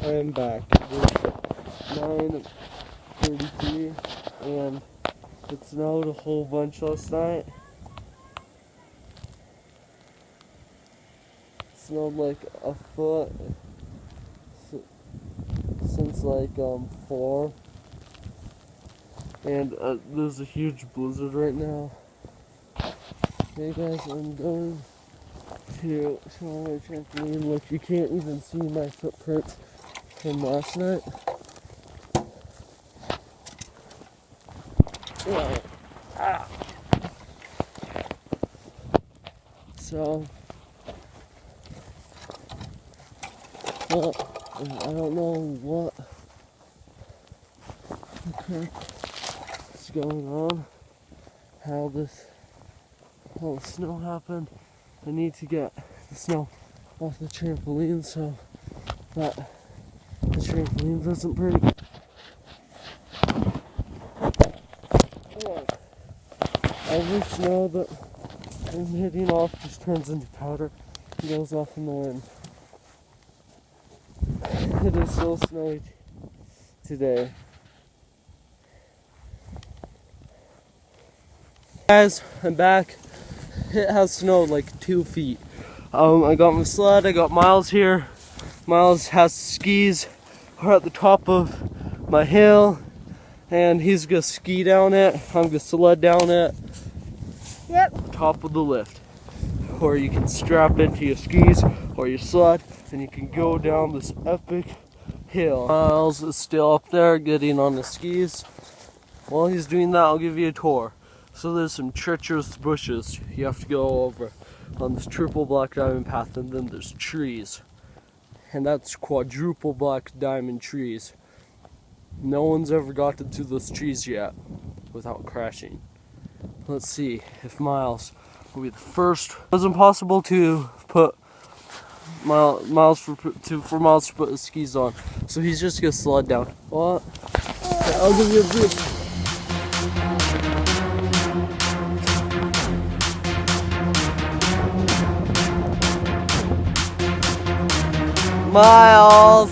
I am back. It's 9:33 and it snowed a whole bunch last night. It snowed like a foot since like 4, and there's a huge blizzard right now. Hey guys, I'm going to show my trampoline. Look, you can't even see my footprints from last night. Yeah. So, well, I don't know what the heck is going on, how the snow happened. I need to get the snow off the trampoline so that the trampoline doesn't break. Every snow that I'm hitting off just turns into powder and goes off in the wind. It is so snowy today. Guys, I'm back. It has snowed like 2 feet. I got my sled, I got Miles here. Miles has skis. We're at the top of my hill and he's gonna ski down it. I'm gonna sled down it. Yep. Top of the lift. Or you can strap into your skis or your sled and you can go down this epic hill. Miles is still up there getting on the skis. While he's doing that, I'll give you a tour. So there's some treacherous bushes you have to go over on this triple black diamond path, and then there's trees. And that's quadruple black diamond trees. No one's ever gotten to those trees yet without crashing. Let's see if Miles will be the first. It was impossible to put Miles for Miles to put his skis on, so he's just gonna sled down. What? Okay, I'll give you a boost. Miles!